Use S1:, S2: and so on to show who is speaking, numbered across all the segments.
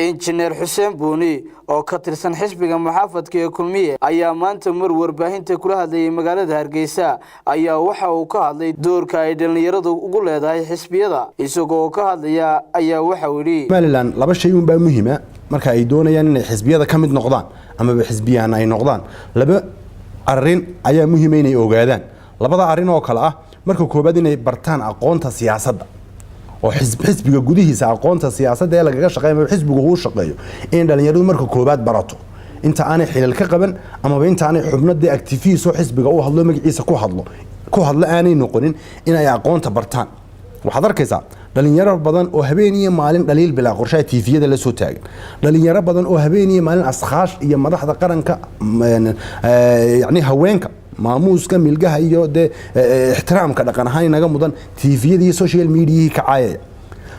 S1: Engineer Xuseen Buuni oo ka tirsan xisbiga muxaafadka ee Kulmiye ayaa maanta mar warbaahinta kula hadlayay magaalada Hargeysa ayaa waxa uu ka hadlay doorka ay dhalinyaradu ugu leedahay xisbiyada isagoo ka hadlaya ayaa waxa uu yiri
S2: Somaliland laba shay baa muhiim ah marka ay doonayaan in xisbiyada ka mid noqdaan ama xisbiyaan ay noqdaan laba arrin ayaa muhiim inay ogaadaan labada arrin oo kala ah marka koobaad inay bartaan aqoonta siyaasadda oo xisbiga gudihiisa aqoonta siyaasadda ee laga shaqeeyo xisbigu uu shaqeeyo in dhalinyaradu marka koobaad barato inta aanay xilal ka qaban ama inta aanay xubnada activists oo xisbiga u hadlo magaciisa ku hadlo aanay noqonin in ay aqoonta bartaan waxaad arkaysaa dhalinyaro badan oo habeen iyo maalin dhaliil bilaa qorshe TV-yada la soo taagan dhalinyaro badan oo habeen iyo maalin asxaash iyo madaxda qaranka yani haweenka maamuuska milgaha iyo ixtiraamka dhaqan ahaan inaga mudan TV-yada iyo social media ka caayaya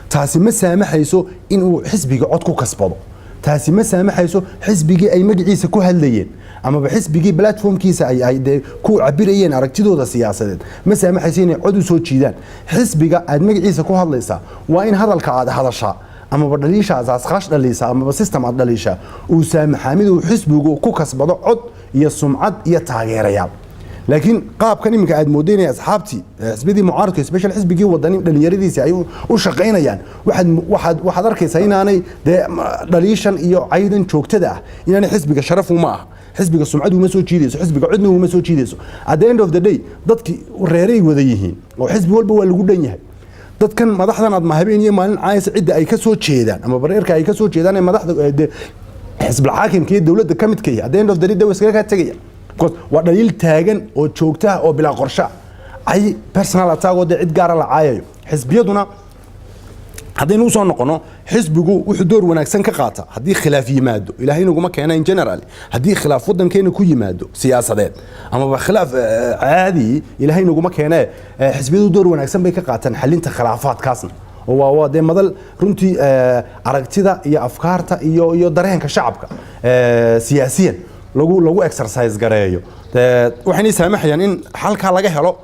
S2: taasi ma saamaxayso in uu xisbiga cod ku kasbado taasi ma saamaxayso xisbigii ay magaciisa ku hadlayeen ama xisbigii platformkiisa ay ku cabirayeen aragtidooda siyaasadeed ma saamaxayso inay cod u soo jiidaan xisbiga aad magaciisa ku hadlaysaa waa in hadalka aad hadashaa ama dhaliisha asxaash dhaliisa ama system aad dhaliisha uu saamaxamid uu xisbigu ku kasbado cod iyo sumcad iyo taageerayaal laakiin qaabkan iminka aad moodeenay asxaabtii xisbidii mucaaradka special xisbigii wadani dhalinyaradiisa ay u shaqeynayaan waxaad arkaysaa inaanay dhaliishan iyo caydan joogtada ah inaanay xisbiga sharaf uma ah xisbiga sumcad uma soo jiidayso xisbiga codna uma soo jiidayso at the end of the day dadkii reeray wada yihiin oo xisbi walba waa lagu dhan yahay dadkan madaxdan aad habeen iyo maalin caayis cidda ay ka soo jeedaan ama bareerka ay ka soo jeedaan madaxda xisbiga xaakimka iyo dawladda ka midka ah at the end of the day iskaga ka tagaya waa dhaliil taagan oo joogta oo bilaa qorshe ay personal attack oo cid gaar ah la caayayo xisbiyaduna hadaynu soo noqono xisbigu wuxuu door wanaagsan ka qaata hadii khilaaf yimaado ilaahay inaguma keenay in general hadii khilaaf wadankeena ku yimaado siyaasadeed ama khilaaf caadi ilaahay inaguma keenay xisbiyadu door wanaagsan bay ka qaataan xalinta khilaafaadkaasna oo waa madal runtii aragtida iyo afkaarta iyo dareenka shacabka siyaasiyan lagu exercise gareeyo waxay saamaxayaan in halka laga helo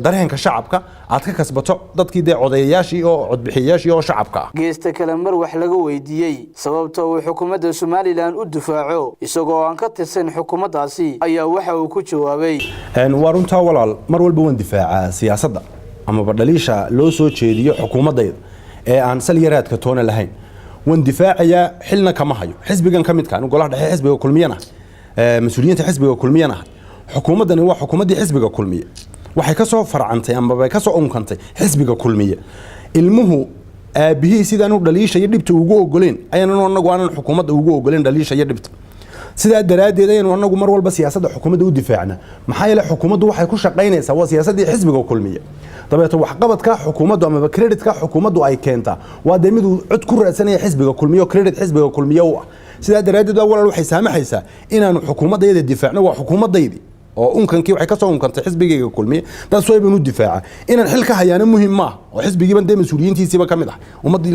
S2: dareenka shacabka aad ka kasbato dadkii codeeyayaashii oo codbixiyayaashii oo shacabka
S1: geesta kale mar wax laga weydiiyay sababta uu xukuumadda Somaliland u difaaco isagoo aan ka tirsan xukuumaddaasi ayaa waxa uu ku jawaabay
S2: waa runtaa walaal mar walba waan difaaca siyaasadda ama badaliisha loo soo jeediyo xukuumadayda ee aan sal yaraadka toona lahayn waan difaacaya xilna kama hayo xisbigan ka midka golaha dhexe xisbiga kulmiyana مسؤولينta xisbiga kulmiyana xukuumadani waa xukuumadii xisbiga kulmiye waxay ka soo farcantay ama ka soo unkantay xisbiga kulmiye ilmuhu aabihi sidaan u dhaliisha iyo dhibta ugu ogoleen ayaan anagu aan xukuumadda ugu ogoleen dhaliisha iyo dhibta sida daraadeed ayaan anagu mar walba siyaasadda xukuumadda u difaacna maxaa yeelay xukuumaddu waxay ku shaqeynaysaa waa siyaasadii xisbiga kulmiye dabeeto wax qabadka xukuumaddu ama creditka xukuumaddu ay keenta waa deemidu cod ku raadsanaya xisbiga kulmiye credit xisbiga kulmiye sida daraadeed walaal waxay saamaxaysaa inaanu xukuumadayda difaacno waa xukuumadaydi oo unkankii waxay ka soo unkantay xisbigayga kulmiye dad soo ibn u difaaca inaan xil ka hayaano muhiim ma oo xisbigiiban mas'uuliyiintiisiiba kamid ah ummadii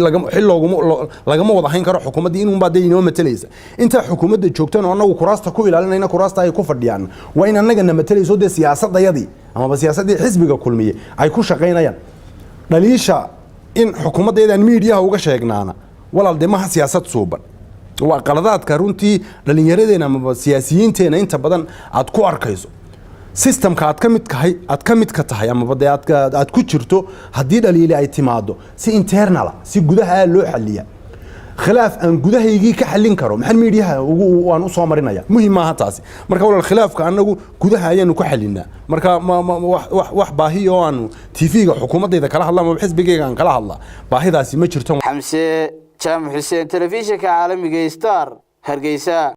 S2: lagama wada hayn karo xukuumadii inuu baad inoo matalaysa inta xukuumadda joogtaan oo anagu kuraasta ku ilaalinayna kuraasta ay ku fadhiyaan waa in anaga namataleyso siyaasadayadii ama siyaasadii xisbiga kulmiye ay ku shaqeynayaan dhaliisha in xukuumadaydan media uga sheegnaana walaal demaha siyaasad suuban waa qaladaadka runtii dhalinyaradeenna ama siyaasiyiinteena inta badan aad ku arkayso systemka aad ka mid ka tahay ama aad ku jirto hadii dhaliili ay timaado si internal si gudaha loo xaliya khilaaf aan gudahaygii ka xalin karo maxan meediyaha waan u soo marinaya muhiim ma aha taasi marka walaal khilaafka anagu gudaha ayaanu ku xalinaa marka wax baahiyo aan TV-ga xukuumadayda kala hadlaa ama xisbigayga aan kala hadlaa baahidaasi ma jirto
S1: Xamse Jaamac Xuseen telefishinka caalamiga Star Hargeysa